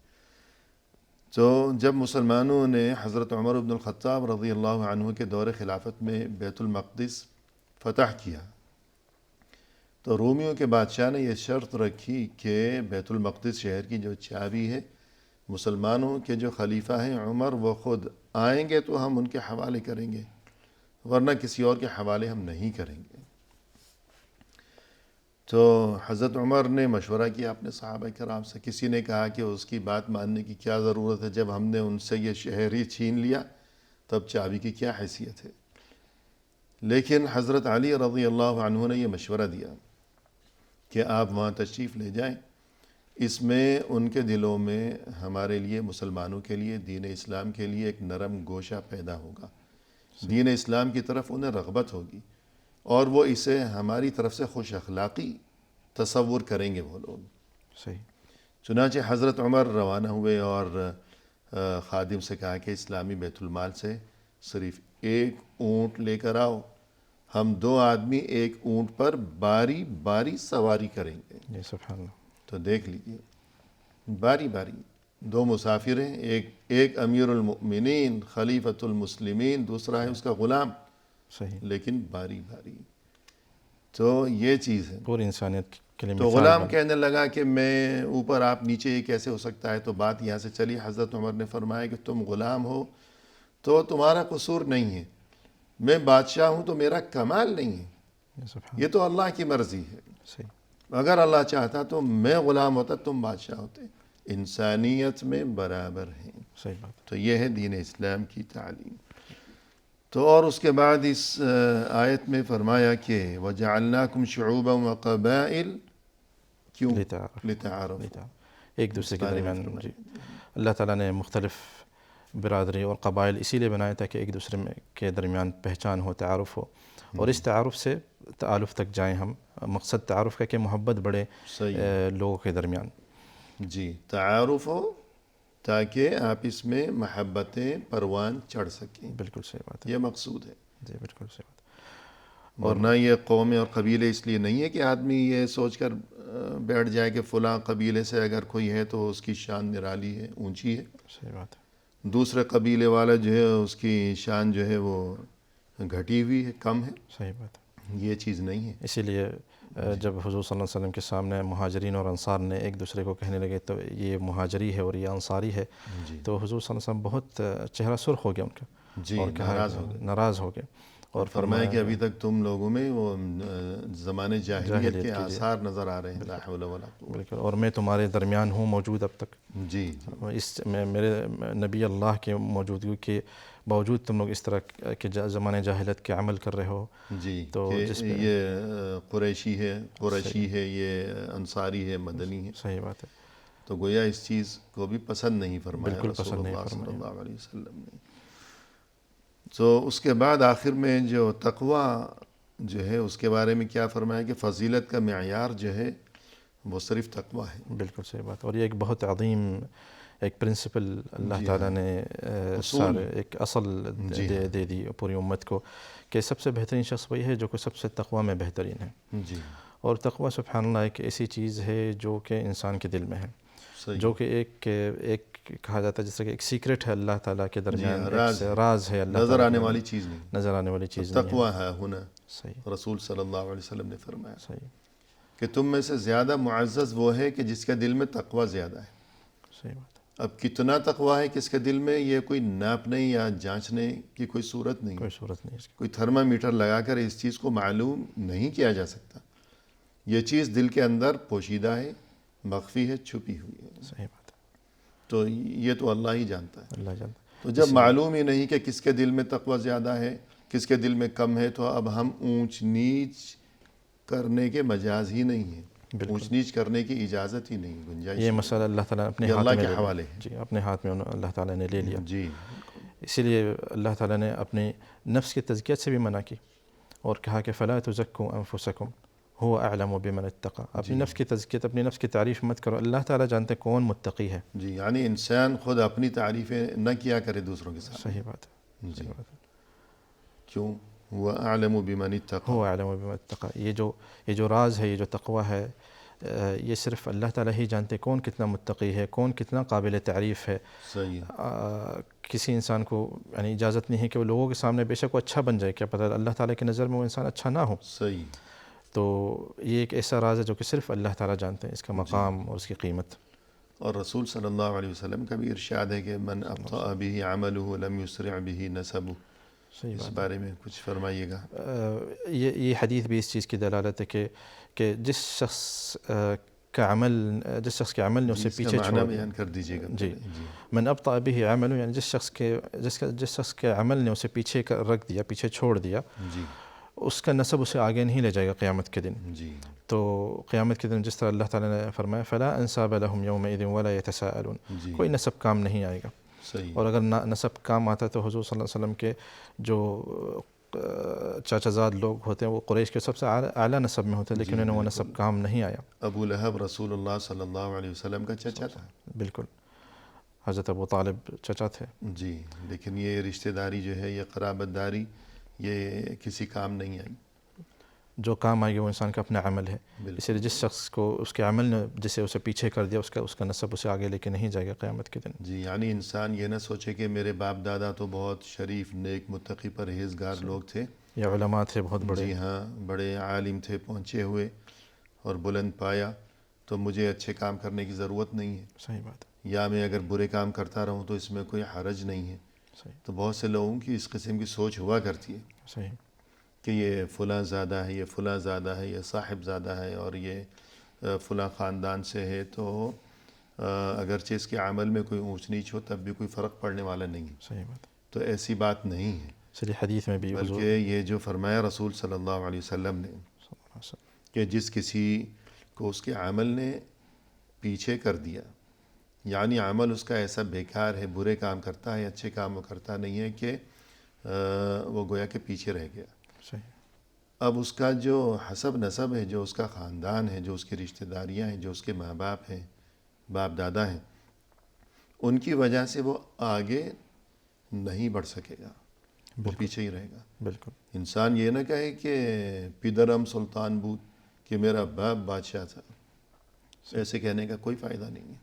تو جب مسلمانوں نے حضرت عمر بن الخطاب رضی اللہ عنہ کے دور خلافت میں بیت المقدس فتح کیا، تو رومیوں کے بادشاہ نے یہ شرط رکھی کہ بیت المقدس شہر کی جو چابی ہے، مسلمانوں کے جو خلیفہ ہیں عمر، وہ خود آئیں گے تو ہم ان کے حوالے کریں گے، ورنہ کسی اور کے حوالے ہم نہیں کریں گے. تو حضرت عمر نے مشورہ کیا اپنے صحابہ کرام سے. کسی نے کہا کہ اس کی بات ماننے کی کیا ضرورت ہے، جب ہم نے ان سے یہ شہر ہی چھین لیا تب چابی کی کیا حیثیت ہے. لیکن حضرت علی رضی اللہ عنہ نے یہ مشورہ دیا کہ آپ وہاں تشریف لے جائیں. اس میں ان کے دلوں میں ہمارے لیے مسلمانوں کے لیے دین اسلام کے لیے ایک نرم گوشہ پیدا ہوگا. دین اسلام کی طرف انہیں رغبت ہوگی اور وہ اسے ہماری طرف سے خوش اخلاقی تصور کریں گے وہ لوگ. صحیح. چنانچہ حضرت عمر روانہ ہوئے اور خادم سے کہا کہ اسلامی بیت المال سے صرف ایک اونٹ لے کر آؤ. ہم 2 آدمی ایک اونٹ پر باری باری سواری کریں گے. جی سبحان اللہ. تو دیکھ لیجیے باری باری 2 مسافر ہیں، ایک امیر المؤمنین خلیفۃ المسلمین، دوسرا ہے اس کا غلام. صحیح. لیکن باری باری. تو یہ چیز ہے. پوری انسانیت کے لیے تو غلام کہنے لگا کہ میں اوپر آپ نیچے یہ کیسے ہو سکتا ہے. تو بات یہاں سے چلی. حضرت عمر نے فرمایا کہ تم غلام ہو تو تمہارا قصور نہیں ہے، میں بادشاہ ہوں تو میرا کمال نہیں ہے، یہ تو اللہ کی مرضی ہے. صحیح. اگر اللہ چاہتا تو میں غلام ہوتا تم بادشاہ ہوتے. انسانیت میں برابر ہیں. صحیح بات. تو یہ ہے دین اسلام کی تعلیم. تو اور اس کے بعد اس آیت میں فرمایا کہ وَجَعَلْنَاكُمْ شُعُوبًا وَقَبَائِلَ کیوں؟ لِتَعَارَفُوا. ایک دوسرے کے درمیان. جی اللہ تعالیٰ نے مختلف برادری اور قبائل اسی لیے بنایا تھا کہ ایک دوسرے کے درمیان پہچان ہو، تعارف ہو، اور اس تعارف سے تعارف تک جائیں ہم. مقصد تعارف کا کہ محبت بڑھے لوگوں کے درمیان. جی تعارف ہو تاکہ آپس میں محبتیں پروان چڑھ سکیں. بالکل صحیح بات ہے. یہ مقصود ہے. جی بالکل صحیح بات. ورنہ یہ قومیں اور قبیلے اس لیے نہیں ہے کہ آدمی یہ سوچ کر بیٹھ جائے کہ فلاں قبیلے سے اگر کوئی ہے تو اس کی شان نرالی ہے، اونچی ہے. صحیح بات ہے. دوسرے قبیلے والا جو ہے اس کی شان جو ہے وہ گھٹی ہوئی ہے، کم ہے. صحیح بات ہے. یہ چیز نہیں ہے. اسی لیے جب حضور صلی اللہ علیہ وسلم کے سامنے مہاجرین اور انصار نے ایک دوسرے کو کہنے لگے تو یہ مہاجری ہے اور یہ انصاری ہے، تو حضور صلی اللہ علیہ وسلم بہت چہرہ سرخ ہو گیا ان کا. جی اور ناراض ہو گئے اور فرمایا کہ ابھی تک تم لوگوں میں وہ زمانے جاہلیت کے آثار نظر آ رہے ہیں. لا حول ولا قوت. بالکل. اور میں تمہارے درمیان ہوں موجود اب تک. جی اس میرے نبی اللہ کے موجودگی کے باوجود تم لوگ اس طرح کے زمانے جاہلیت کے عمل کر رہے ہو. جی تو یہ قریشی ہے، یہ انصاری ہے، مدنی ہے. صحیح بات ہے. تو گویا اس چیز کو بھی پسند نہیں فرمایا بالکل رسول پسند نہیں اللہ صلی فرمایا. اللہ علیہ وسلم نے. تو اس کے بعد آخر میں جو تقویٰ جو ہے اس کے بارے میں کیا فرمایا کہ فضیلت کا معیار جو ہے وہ صرف تقویٰ ہے. بالکل صحیح بات. اور یہ ایک بہت عظیم ایک پرنسپل اللہ تعالیٰ نے ایک اصل دے دی پوری امت کو کہ سب سے بہترین شخص وہی ہے جو کہ سب سے تقویٰ میں بہترین ہے. جی. اور تقویٰ سبحان اللہ ایک ایسی چیز ہے جو کہ انسان کے دل میں ہے، جو کہ ایک کہا جاتا ہے جیسے کہ ایک سیکرٹ ہے اللہ تعالیٰ کے درمیان، راز ہے اللہ نظر آنے والی چیز نہیں. نظر آنے والی چیز نہیں. تقویٰ ہے ہونا. صحیح. رسول صلی اللہ علیہ وسلم نے فرمایا صحیح کہ تم میں سے زیادہ معزز وہ ہے کہ جس کے دل میں تقویٰ زیادہ ہے. صحیح بات. اب کتنا تقویٰ ہے کس کے دل میں یہ کوئی ناپنے یا جانچنے کی کوئی صورت نہیں. کوئی صورت نہیں. کوئی تھرمامیٹر لگا کر اس چیز کو معلوم نہیں کیا جا سکتا. یہ چیز دل کے اندر پوشیدہ ہے، مخفی ہے، چھپی ہوئی ہے. صحیح بات ہے. تو یہ تو اللہ ہی جانتا ہے. اللہ جانتا ہے. تو جب معلوم ہی نہیں کہ کس کے دل میں تقویٰ زیادہ ہے کس کے دل میں کم ہے تو اب ہم اونچ نیچ کرنے کے مجاز ہی نہیں ہیں. اونچ نیچ کرنے کی اجازت ہی نہیں، گنجائش. یہ مسئلہ اللہ تعالیٰ اپنے ہاتھ اللہ میں کے حوالے ہے. جی اپنے ہاتھ میں اللہ تعالیٰ نے لے لیا. جی. اسی لیے اللہ تعالیٰ نے اپنے نفس کی تزکیت سے بھی منع کی اور کہا کہ فلا تزکوا انفسکم هو اعلم بمن اتقى. اپنی نفس کی تزکیت، اپنی نفس کی تعریف مت کرو، اللہ تعالیٰ جانتے کون متقی ہے. جی یعنی انسان خود اپنی تعریفیں نہ کیا کرے دوسروں کے ساتھ. صحیح بات ہے. جی. کیوں؟ هو اعلم بمن اتقى. هو اعلم بمن اتقى. یہ جو راز ہے، یہ جو تقوی ہے، یہ صرف اللہ تعالیٰ ہی جانتے کون کتنا متقی ہے، کون کتنا قابل تعریف ہے. صحیح. کسی انسان کو یعنی اجازت نہیں ہے کہ وہ لوگوں کے سامنے بے شک وہ اچھا بن جائے، کیا پتہ اللہ تعالیٰ کی نظر میں وہ انسان اچھا نہ ہو. صحیح. تو یہ ایک ایسا راز ہے جو کہ صرف اللہ تعالیٰ جانتے ہیں، اس کا مقام اور اس کی قیمت. اور رسول صلی اللہ علیہ وسلم کا بھی ارشاد ہے کہ من ابطأ به عمله لم يسرع به نسبه. اس بارے میں کچھ فرمائیے گا. یہ حدیث بھی اس چیز کی دلالت ہے کہ جس شخص کا عمل جس شخص کے عمل نے اسے پیچھے چھوڑ دیا. بیان کر دیجیے گا. جی من ابطأ به عمل یعنی جس شخص کے عمل نے اسے پیچھے رکھ دیا, پیچھے چھوڑ دیا, جی اس کا نسب اسے آگے نہیں لے جائے گا قیامت کے دن. جی تو قیامت کے دن جس طرح اللہ تعالیٰ نے فرمایا فلا انساب لهم يومئذ ولا يتساءلون, جی کوئی نسب کام نہیں آئے گا. صحیح. اور اگر نسب کام آتا تو حضور صلی اللہ علیہ وسلم کے جو چاچا زاد لوگ ہوتے ہیں وہ قریش کے سب سے اعلیٰ نسب میں ہوتے ہیں, لیکن انہیں وہ نسب کام نہیں آیا. ابو لہب رسول اللہ صلی اللہ علیہ وسلم کا چچا تھا. بالکل, حضرت ابو طالب چچا تھے. جی لیکن یہ رشتہ داری جو ہے, یہ قرابت داری, یہ کسی کام نہیں آئی. جو کام آئے گا وہ انسان کا اپنا عمل ہے. اس لیے جس شخص کو اس کے عمل نے جسے اسے پیچھے کر دیا اس کا نسب اسے آگے لے کے نہیں جائے گا قیامت کے دن. جی یعنی انسان یہ نہ سوچے کہ میرے باپ دادا تو بہت شریف نیک متقی پرہیزگار لوگ تھے, یا علماء تھے بہت بڑے. جی ہاں, بڑے عالم تھے, پہنچے ہوئے اور بلند پایا, تو مجھے اچھے کام کرنے کی ضرورت نہیں ہے. صحیح بات ہے. یا میں اگر برے کام کرتا رہوں تو اس میں کوئی حرج نہیں ہے. صحیح. تو بہت سے لوگوں کی اس قسم کی سوچ ہوا کرتی ہے صحیح کہ یہ فلاں زیادہ ہے, یہ فلاں زیادہ ہے, یہ صاحب زیادہ ہے, اور یہ فلاں خاندان سے ہے, تو اگرچہ اس کے عمل میں کوئی اونچ نیچ ہو تب بھی کوئی فرق پڑنے والا نہیں ہے. صحیح بات ہے. تو ایسی بات نہیں ہے, اس لیے حدیث میں بھی بلکہ یہ جو فرمایا رسول صلی اللہ علیہ وسلم نے کہ جس کسی کو اس کے عمل نے پیچھے کر دیا, یعنی عمل اس کا ایسا بیکار ہے, برے کام کرتا ہے, اچھے کام وہ کرتا نہیں ہے, کہ وہ گویا کہ پیچھے رہ گیا. صحیح. اب اس کا جو حسب نسب ہے, جو اس کا خاندان ہے, جو اس کی رشتہ داریاں ہیں, جو اس کے ماں باپ ہیں, باپ دادا ہیں, ان کی وجہ سے وہ آگے نہیں بڑھ سکے گا, وہ پیچھے ہی رہے گا. بالکل. انسان یہ نہ کہے کہ پدرم سلطان بود, کہ میرا باپ بادشاہ تھا. ایسے کہنے کا کوئی فائدہ نہیں ہے,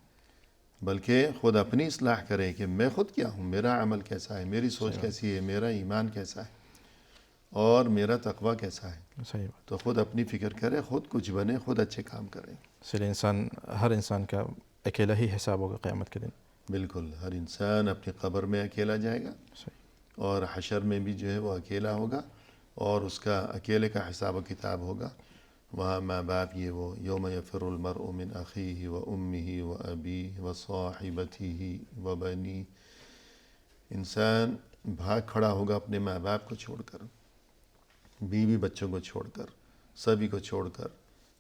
بلکہ خود اپنی اصلاح کرے کہ میں خود کیا ہوں, میرا عمل کیسا ہے, میری سوچ کیسی ہے, میرا ایمان کیسا ہے, اور میرا تقوی کیسا ہے. صحیح بات. تو خود اپنی فکر کرے, خود کچھ بنے, خود اچھے کام کرے. اس لیے ہر انسان کا اکیلا ہی حساب ہوگا قیامت کے دن. بالکل, ہر انسان اپنی قبر میں اکیلا جائے گا, صحیح. اور حشر میں بھی جو ہے وہ اکیلا ہوگا, اور اس کا اکیلے کا حساب و کتاب ہوگا. وہاں ماں باپ یہ وہ یوم یفر المرء من اخیہ و امہ و ابیہ و صاحبتہ و بنیہ, انسان بھاگ کھڑا ہوگا اپنے ماں باپ کو چھوڑ کر, بیوی بچوں کو چھوڑ کر, سبھی کو چھوڑ کر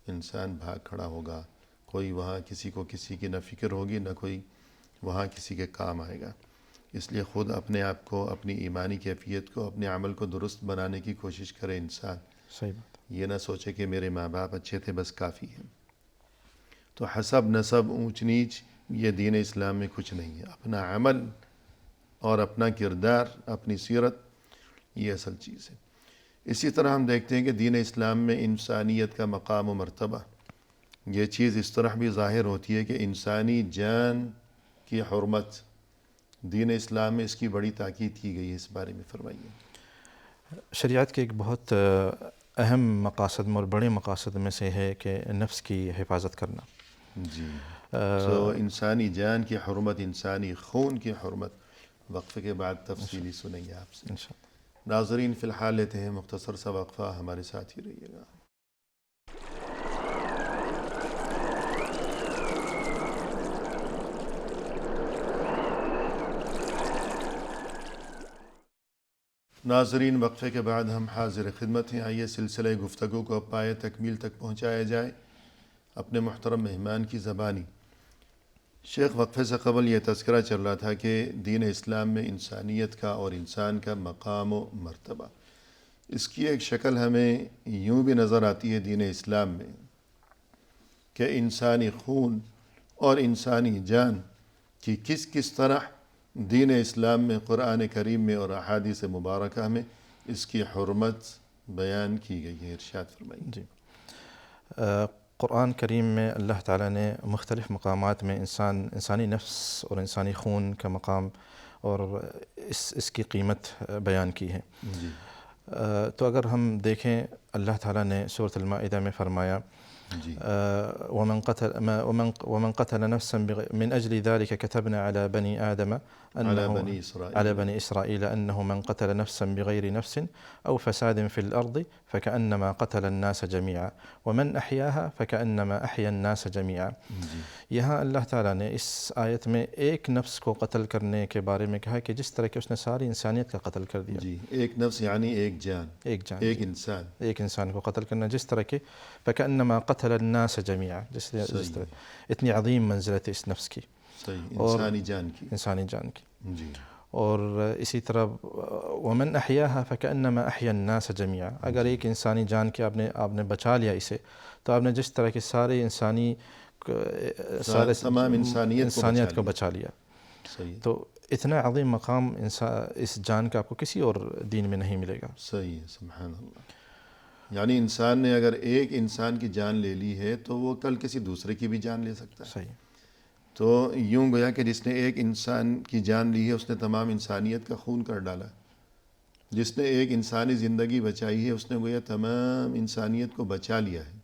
انسان بھاگ کھڑا ہوگا. کوئی وہاں کسی کو کسی کی نہ فکر ہوگی, نہ کوئی وہاں کسی کے کام آئے گا. اس لیے خود اپنے آپ کو, اپنی ایمانی کیفیت کو, اپنے عمل کو درست بنانے کی کوشش کرے انسان. صحیح بات. یہ نہ سوچے کہ میرے ماں باپ اچھے تھے بس کافی ہے. تو حسب نسب اونچ نیچ یہ دین اسلام میں کچھ نہیں ہے. اپنا عمل اور اپنا کردار, اپنی سیرت, یہ اصل چیز ہے. اسی طرح ہم دیکھتے ہیں کہ دین اسلام میں انسانیت کا مقام و مرتبہ, یہ چیز اس طرح بھی ظاہر ہوتی ہے کہ انسانی جان کی حرمت دین اسلام میں اس کی بڑی تاکید کی گئی ہے. اس بارے میں فرمائیے. شریعت کے ایک بہت اہم مقاصد میں اور بڑے مقاصد میں سے ہے کہ نفس کی حفاظت کرنا. جی تو انسانی جان کی حرمت, انسانی خون کی حرمت, وقفے کے بعد تفصیلی سنیں گے آپ سے انشاءاللہ. ناظرین فی الحال لیتے ہیں مختصر سا وقفہ, ہمارے ساتھ ہی رہیے گا. ناظرین وقفے کے بعد ہم حاضر خدمت ہیں. آئیے سلسلہ گفتگو کو پائے تکمیل تک پہنچایا جائے اپنے محترم مہمان کی زبانی. شیخ وقفے سے قبل یہ تذکرہ چل رہا تھا کہ دین اسلام میں انسانیت کا اور انسان کا مقام و مرتبہ, اس کی ایک شکل ہمیں یوں بھی نظر آتی ہے دین اسلام میں کہ انسانی خون اور انسانی جان کی کس طرح دین اسلام میں, قرآن کریم میں اور احادیث مبارکہ میں اس کی حرمت بیان کی گئی ہے. ارشاد فرمائیے. جی. قرآن کریم میں اللہ تعالیٰ نے مختلف مقامات میں انسانی نفس اور انسانی خون کا مقام اور اس کی قیمت بیان کی ہے. جی. تو اگر ہم دیکھیں اللہ تعالیٰ نے سورۃ المائدہ میں فرمایا جی ومن قتل نفسا من أجل ذلك كتبنا على بني آدم على بني إسرائيل أنه من قتل نفسا بغير نفس أو فساد في الأرض فكأنما قتل الناس جميعا ومن أحياها فكأنما أحيا الناس جميعا. یہاں اللہ تعالیٰ نے اس آیت میں ایک نفس کو قتل کرنے کے بارے میں کہا کہ جس طرح کہ اس نے ساری انسانیت کا قتل کر دیا. جی ایک نفس یعنی ایک جان ایک انسان ایک انسان کو قتل کرنا جس طرح کہ فكأنما قتل الناس جميعا جس طرح اتنی عظیم منزلت اس نفس کی انسانی جان کی. جی اور اسی طرح ومن احیاها فكأنما احیا الناس جميعا. اگر ایک انسانی جان کے آپ نے بچا لیا اسے تو آپ نے جس طرح کہ سارے تمام انسانیت کو بچا لیا. تو اتنا عظیم مقام اس جان کا آپ کو کسی اور دین میں نہیں ملے گا. صحیح ہے. سبحان اللہ. یعنی انسان نے اگر ایک انسان کی جان لے لی ہے تو وہ کل کسی دوسرے کی بھی جان لے سکتا ہے. صحیح. تو یوں گویا کہ جس نے ایک انسان کی جان لی ہے اس نے تمام انسانیت کا خون کر ڈالا. جس نے ایک انسانی زندگی بچائی ہے اس نے گویا تمام انسانیت کو بچا لیا ہے.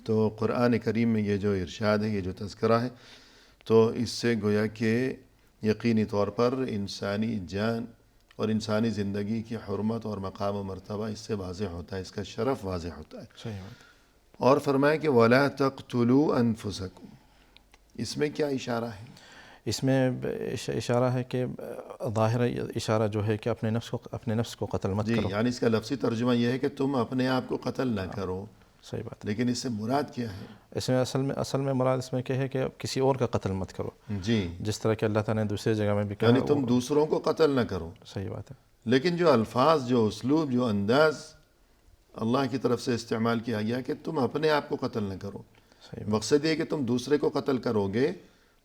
تو قرآن کریم میں یہ جو ارشاد ہے، یہ جو تذکرہ ہے، تو اس سے گویا کہ یقینی طور پر انسانی جان اور انسانی زندگی کی حرمت اور مقام و مرتبہ اس سے واضح ہوتا ہے، اس کا شرف واضح ہوتا ہے. صحیح. اور فرمایا کہ وَلَا تَقْتُلُوا أَنفُسَكُمْ. اس میں کیا اشارہ ہے؟ اس میں اشارہ ہے کہ ظاہر اشارہ جو ہے کہ اپنے نفس کو قتل مت کرو. یعنی اس کا لفظی ترجمہ یہ ہے کہ تم اپنے آپ کو قتل نہ کرو. صحیح بات. لیکن اس سے مراد کیا ہے؟ اس میں اصل میں مراد اس میں کیا ہے کہ کسی اور کا قتل مت کرو. جی جس طرح کہ اللہ تعالیٰ نے دوسری جگہ میں بھی کہا یعنی تم دوسروں کو قتل نہ کرو. صحیح بات ہے. لیکن جو الفاظ، جو اسلوب، جو انداز اللہ کی طرف سے استعمال کیا گیا کہ تم اپنے آپ کو قتل نہ کرو. مقصد یہ کہ تم دوسرے کو قتل کرو گے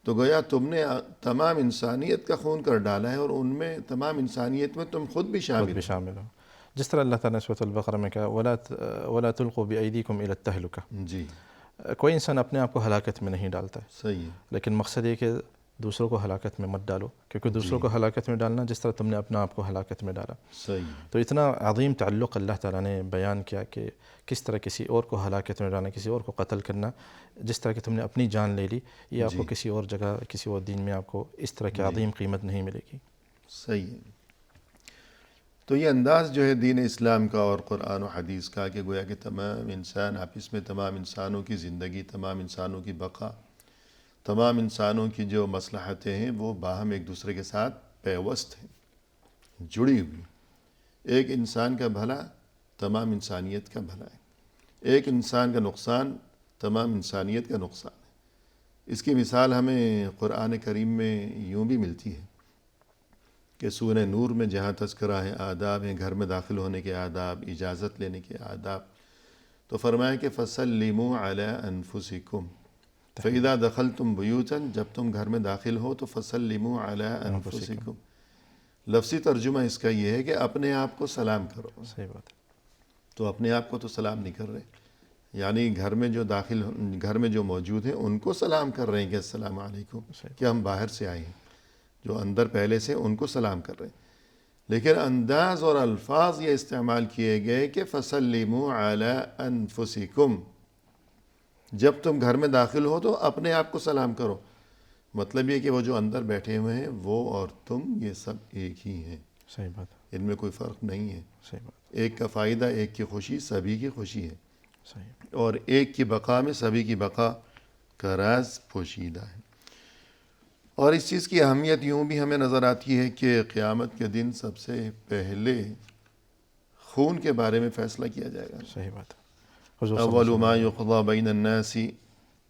تو گویا تم نے تمام انسانیت کا خون کر ڈالا ہے، اور ان میں تمام انسانیت میں تم خود بھی شامل ہو. جس طرح اللہ تعالیٰ نے سورۃ البقرہ میں کہا وَلَا تُلْقُوا بِأَيْدِيكُمْ إِلَى التَّهْلُكَةِ. جی کوئی انسان اپنے آپ کو ہلاکت میں نہیں ڈالتا ہے. صحیح ہے. لیکن مقصد یہ کہ دوسروں کو ہلاکت میں مت ڈالو، کیونکہ دوسروں کو ہلاکت میں ڈالنا جس طرح تم نے اپنا آپ کو ہلاکت میں ڈالا. صحیح. تو اتنا عظیم تعلق اللہ تعالیٰ نے بیان کیا کہ کس طرح کسی اور کو ہلاکت میں ڈالنا، کسی اور کو قتل کرنا، جس طرح کہ تم نے اپنی جان لے لی، یہ آپ کو کسی اور جگہ، کسی اور دین میں آپ کو اس طرح کی عظیم قیمت نہیں ملے گی. صحیح ہے. تو یہ انداز جو ہے دین اسلام کا اور قرآن و حدیث کا کہ گویا کہ تمام انسان آپس میں، تمام انسانوں کی زندگی، تمام انسانوں کی بقا، تمام انسانوں کی جو مصلحتیں ہیں وہ باہم ایک دوسرے کے ساتھ پیوست ہیں، جڑی ہوئی. ایک انسان کا بھلا تمام انسانیت کا بھلا ہے، ایک انسان کا نقصان تمام انسانیت کا نقصان ہے. اس کی مثال ہمیں قرآن کریم میں یوں بھی ملتی ہے کہ سورہ نور میں جہاں تذکرہ ہے آداب ہیں، گھر میں داخل ہونے کے آداب، اجازت لینے کے آداب، تو فرمایا کہ فَسَلِّمُوا عَلَىٰ أَنفُسِكُمْ. فَإِذَا دَخَلْتُمْ بُيُوتًا، جب تم گھر میں داخل ہو تو فَسَلِّمُوا عَلَىٰ أَنفُسِكُمْ. لفظی ترجمہ اس کا یہ ہے کہ اپنے آپ کو سلام کرو. صحیح بات ہے. تو اپنے آپ کو تو سلام نہیں کر رہے، یعنی گھر میں جو موجود ہیں ان کو سلام کر رہے ہیں کہ السلام علیکم، کہ ہم باہر سے آئے ہیں. جو اندر پہلے سے ان کو سلام کر رہے ہیں، لیکن انداز اور الفاظ یہ استعمال کیے گئے کہ فَسَلِّمُوا عَلَىٰ أَنفُسِكُمْ. جب تم گھر میں داخل ہو تو اپنے آپ کو سلام کرو. مطلب یہ کہ وہ جو اندر بیٹھے ہوئے ہیں وہ اور تم یہ سب ایک ہی ہیں. صحیح بات ہے. ان میں کوئی فرق نہیں ہے. صحیح بات. ایک کا فائدہ، ایک کی خوشی سبھی کی خوشی ہے. صحیح. اور ایک کی بقا میں سبھی کی بقا کا راز پوشیدہ ہے. اور اس چیز کی اہمیت یوں بھی ہمیں نظر آتی ہے کہ قیامت کے دن سب سے پہلے خون کے بارے میں فیصلہ کیا جائے گا. صحیح بات ہے. اول ما یقضی بین الناس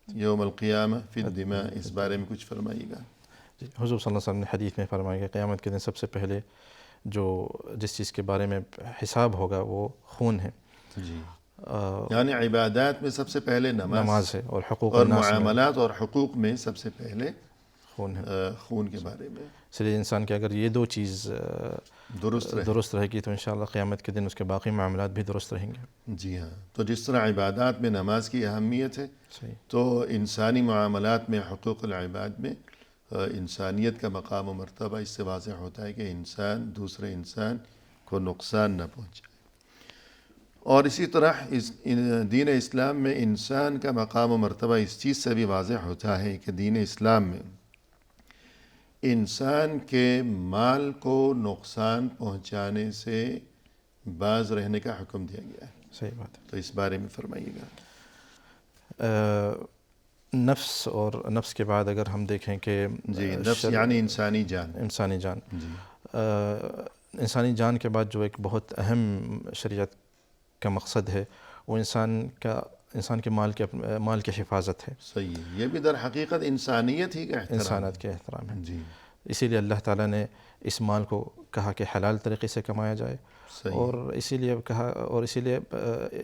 یوم القیامہ فی الدماء. اس بارے میں کچھ فرمائیے گا. حضور صلی اللہ علیہ وسلم نے حدیث میں فرمایا کہ قیامت کے دن سب سے پہلے جس چیز کے بارے میں حساب ہوگا وہ خون ہے. جی. یعنی عبادات میں سب سے پہلے نماز ہے، اور حقوق اور معاملات اور حقوق میں سب سے پہلے خون ہے. خون کے بارے میں. اس لیے انسان کے اگر یہ دو چیز درست رہے گی تو انشاءاللہ قیامت کے دن اس کے باقی معاملات بھی درست رہیں گے. جی ہاں. تو جس طرح عبادات میں نماز کی اہمیت ہے، تو انسانی معاملات میں، حقوق العباد میں انسانیت کا مقام و مرتبہ اس سے واضح ہوتا ہے کہ انسان دوسرے انسان کو نقصان نہ پہنچائے. اور اسی طرح دین اسلام میں انسان کا مقام و مرتبہ اس چیز سے بھی واضح ہوتا ہے کہ دین اسلام میں انسان کے مال کو نقصان پہنچانے سے باز رہنے کا حکم دیا گیا ہے. صحیح بات ہے. تو اس بارے میں فرمائیے گا. نفس اور نفس کے بعد اگر ہم دیکھیں کہ جی نفس یعنی انسانی جان. انسانی جان. جی انسانی جان کے بعد جو ایک بہت اہم شریعت کا مقصد ہے وہ انسان کے مال کی حفاظت ہے. صحیح ہے. یہ بھی در حقیقت انسانیت ہی کا احترام. انسانیت کے احترام ہے. جی اسی لیے اللہ تعالیٰ نے اس مال کو کہا کہ حلال طریقے سے کمایا جائے. صحیح. اور اسی لیے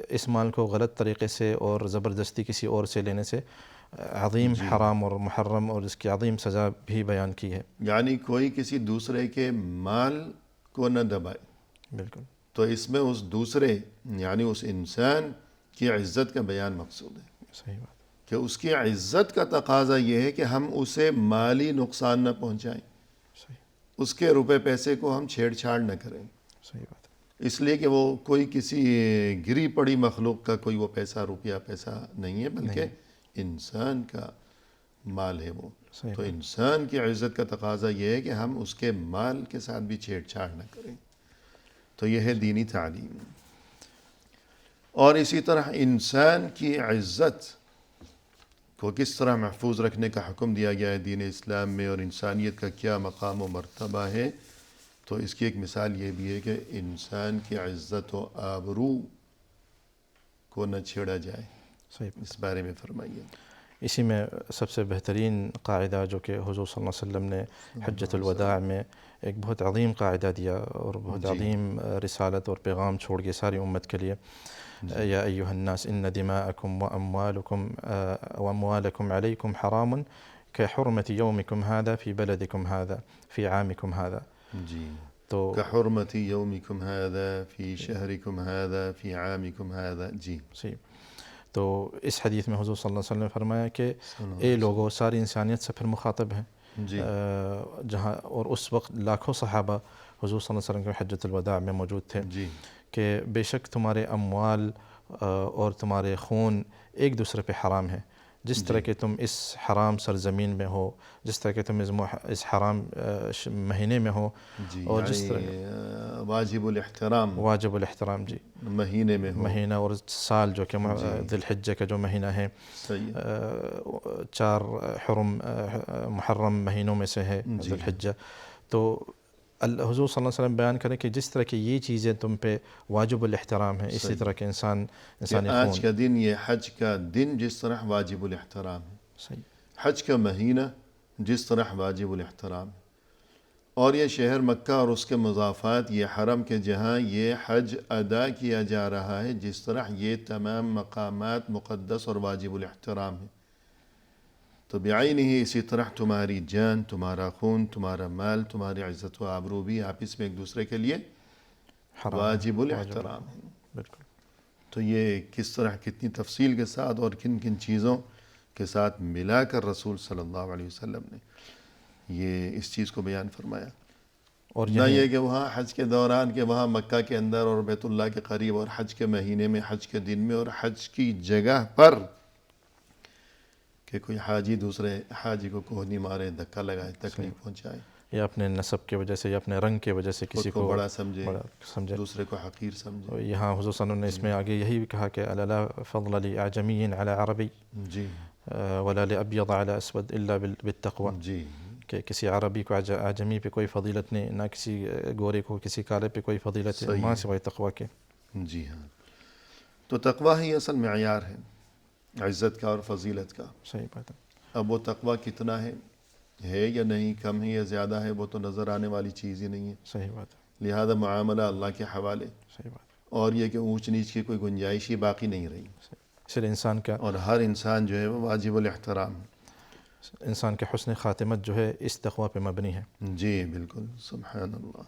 اس مال کو غلط طریقے سے اور زبردستی کسی اور سے لینے سے عظیم حرام اور محرم اور اس کی عظیم سزا بھی بیان کی ہے. یعنی کوئی کسی دوسرے کے مال کو نہ دبائے. بالکل. تو اس میں اس دوسرے یعنی اس انسان کی عزت کا بیان مقصود ہے. صحیح بات. کہ اس کی عزت کا تقاضا یہ ہے کہ ہم اسے مالی نقصان نہ پہنچائیں. صحیح. اس کے روپے پیسے کو ہم چھیڑ چھاڑ نہ کریں. صحیح بات. اس لیے کہ وہ کوئی کسی گری پڑی مخلوق کا کوئی وہ روپیہ پیسہ نہیں ہے بلکہ انسان کا مال ہے وہ. تو انسان کی عزت کا تقاضا یہ ہے کہ ہم اس کے مال کے ساتھ بھی چھیڑ چھاڑ نہ کریں. تو یہ ہے دینی تعلیم. اور اسی طرح انسان کی عزت کو کس طرح محفوظ رکھنے کا حکم دیا گیا ہے دین اسلام میں اور انسانیت کا کیا مقام و مرتبہ ہے. تو اس کی ایک مثال یہ بھی ہے کہ انسان کی عزت و آبرو کو نہ چھیڑا جائے. صحیح. اس بارے میں فرمائیے. اسی میں سب سے بہترین قاعدہ جو کہ حضور صلی اللہ علیہ وسلم نے حجۃ الوداع میں ایک بہت عظیم قاعدہ دیا اور بہت عظیم رسالت اور پیغام چھوڑ کے ساری امت کے لیے. یا ایھا الناس ان دماءکم واموالکم علیکم حرام كحرمة يومكم هذا في بلدكم هذا في عامكم هذا. جی. تو كحرمة يومكم هذا في شهركم هذا في عامكم هذا. جی. صحیح. تو اس حدیث میں حضور صلی اللہ علیہ وسلم نے فرمایا کہ اے لوگو ساری انسانیت سے پھر مخاطب ہیں. جی. جہاں اور اس وقت لاکھوں صحابہ حضور صلی اللہ علیہ وسلم کے حجۃ الوداع میں موجود تھے. جی. کہ بے شک تمہارے اموال اور تمہارے خون ایک دوسرے پہ حرام ہے. جس طرح کہ تم اس حرام سرزمین میں ہو, جس طرح کہ تم اس حرام مہینے میں ہو, اور جس طرح واجب الاحترام. جی. مہینے میں ہو. مہینہ اور سال جو کہ ذی الحجہ کا جو مہینہ ہے 4 حرم محرم مہینوں میں سے ہے ذی الحجہ. تو حضور صلی اللہ علیہ وسلم بیان کریں کہ جس طرح کہ یہ چیزیں تم پہ واجب الاحترام ہیں, اسی طرح کہ انسانی خون. آج کا دن یہ حج کا دن جس طرح واجب الاحترام ہے. صحیح. حج کا مہینہ جس طرح واجب الاحترام ہے. اور یہ شہر مکہ اور اس کے مضافات یہ حرم کے جہاں یہ حج ادا کیا جا رہا ہے جس طرح یہ تمام مقامات مقدس اور واجب الاحترام ہیں. تو بعین ہی اسی طرح تمہاری جان, تمہارا خون, تمہارا مال, تمہاری عزت و آبرو بھی آپس میں ایک دوسرے کے لیے واجب الاحترام ہے. بالکل. تو یہ کس طرح کتنی تفصیل کے ساتھ اور کن کن چیزوں کے ساتھ ملا کر رسول صلی اللہ علیہ وسلم نے یہ اس چیز کو بیان فرمایا. اور نہ یہ کہ وہاں حج کے دوران کہ وہاں مکہ کے اندر اور بیت اللہ کے قریب اور حج کے مہینے میں, حج کے دن میں اور حج کی جگہ پر کہ کوئی حاجی دوسرے حاجی کو کوہنی مارے, دھکا لگائے, تکلیف پہنچائے, یا اپنے نسب کی وجہ سے یا اپنے رنگ کی وجہ سے کسی کو بڑا سمجھے, دوسرے کو حقیر سمجھے. یہاں حضور صلی اللہ علیہ وسلم نے اس میں آگے یہی بھی کہا کہ الا فضل لأعجمی علی عربی جی ولا لأبیض علی اسود الا بالتقوی. جی. کہ کسی عربی کو اعجمی پہ کوئی فضیلت نہیں, نہ کسی گورے کو کسی کالے پہ کوئی فضیلت ہے ماں سوائے تقوی کے. جی ہاں. تو تقوی ہی اصل معیار ہے عزت کا اور فضیلت کا. صحیح بات ہے. اب وہ تقوی کتنا ہے یا نہیں, کم ہے یا زیادہ ہے, وہ تو نظر آنے والی چیز ہی نہیں ہے. صحیح بات ہے. لہذا معاملہ اللہ کے حوالے. صحیح بات. اور یہ کہ اونچ نیچ کی کوئی گنجائش ہی باقی نہیں رہی. اس لیے انسان کا اور ہر انسان جو ہے وہ واجب الاحترام ہے. انسان کے حسن خاتمت جو ہے اس تقوی پہ مبنی ہے. جی بالکل. سبحان اللہ.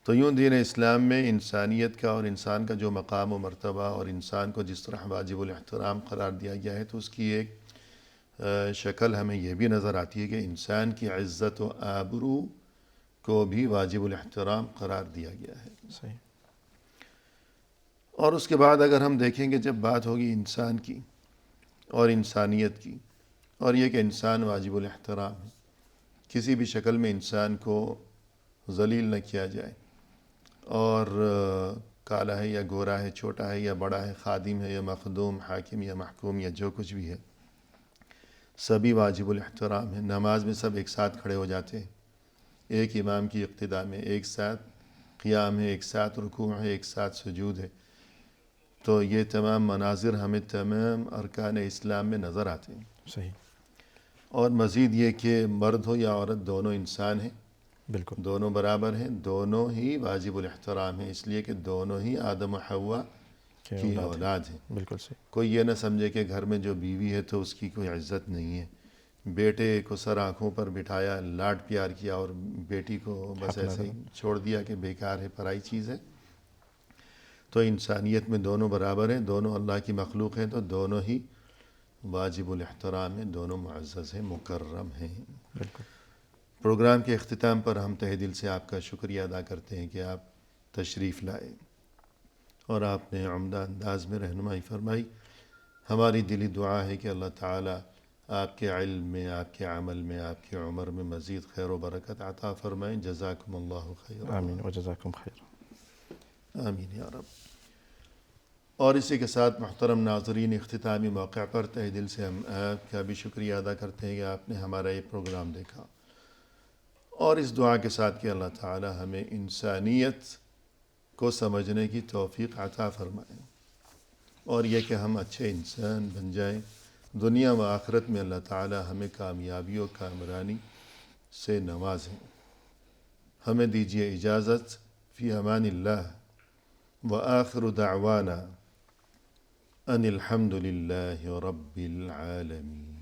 تو یوں دین اسلام میں انسانیت کا اور انسان کا جو مقام و مرتبہ اور انسان کو جس طرح واجب الاحترام قرار دیا گیا ہے تو اس کی ایک شکل ہمیں یہ بھی نظر آتی ہے کہ انسان کی عزت و آبرو کو بھی واجب الاحترام قرار دیا گیا ہے. صحیح. اور اس کے بعد اگر ہم دیکھیں گے جب بات ہوگی انسان کی اور انسانیت کی، اور یہ کہ انسان واجب الاحترام ہے، کسی بھی شکل میں انسان کو ذلیل نہ کیا جائے، اور کالا ہے یا گورا ہے، چھوٹا ہے یا بڑا ہے، خادم ہے یا مخدوم، حاکم یا محکوم یا جو کچھ بھی ہے، سبھی واجب الاحترام ہیں۔ نماز میں سب ایک ساتھ کھڑے ہو جاتے ہیں، ایک امام کی اقتداء میں، ایک ساتھ قیام ہے، ایک ساتھ رکوع ہے، ایک ساتھ سجود ہے۔ تو یہ تمام مناظر ہمیں تمام ارکان اسلام میں نظر آتے ہیں۔ صحیح، اور مزید یہ کہ مرد ہو یا عورت دونوں انسان ہیں، بالکل دونوں برابر ہیں، دونوں ہی واجب الاحترام ہیں، اس لیے کہ دونوں ہی آدم و حوا کی اولاد ہیں۔ بالکل صحیح، کوئی یہ نہ سمجھے کہ گھر میں جو بیوی ہے تو اس کی کوئی عزت نہیں ہے، بیٹے کو سر آنکھوں پر بٹھایا، لاڈ پیار کیا، اور بیٹی کو بس ایسے ہی چھوڑ دیا کہ بیکار ہے، پرائی چیز ہے۔ تو انسانیت میں دونوں برابر ہیں، دونوں اللہ کی مخلوق ہیں، تو دونوں ہی واجب الاحترام ہیں، دونوں معزز ہیں، مکرم ہیں۔ بالکل پروگرام کے اختتام پر ہم تہہ دل سے آپ کا شکریہ ادا کرتے ہیں کہ آپ تشریف لائے اور آپ نے عمدہ انداز میں رہنمائی فرمائی۔ ہماری دلی دعا ہے کہ اللہ تعالیٰ آپ کے علم میں، آپ کے عمل میں، آپ کی عمر میں مزید خیر و برکت عطا فرمائیں۔ جزاکم اللہ خیر۔ آمین وجزاکم خیر۔ آمین یا رب۔ اور اسی کے ساتھ محترم ناظرین، اختتامی موقع پر تہہ دل سے ہم آپ کا بھی شکریہ ادا کرتے ہیں کہ آپ نے ہمارا یہ پروگرام دیکھا، اور اس دعا کے ساتھ کہ اللہ تعالی ہمیں انسانیت کو سمجھنے کی توفیق عطا فرمائے، اور یہ کہ ہم اچھے انسان بن جائیں، دنیا و آخرت میں اللہ تعالی ہمیں کامیابی و کامرانی سے نوازیں۔ ہمیں دیجیے اجازت، فی امان اللہ، وآخر دعوانا ان الحمد للہ رب العالمین۔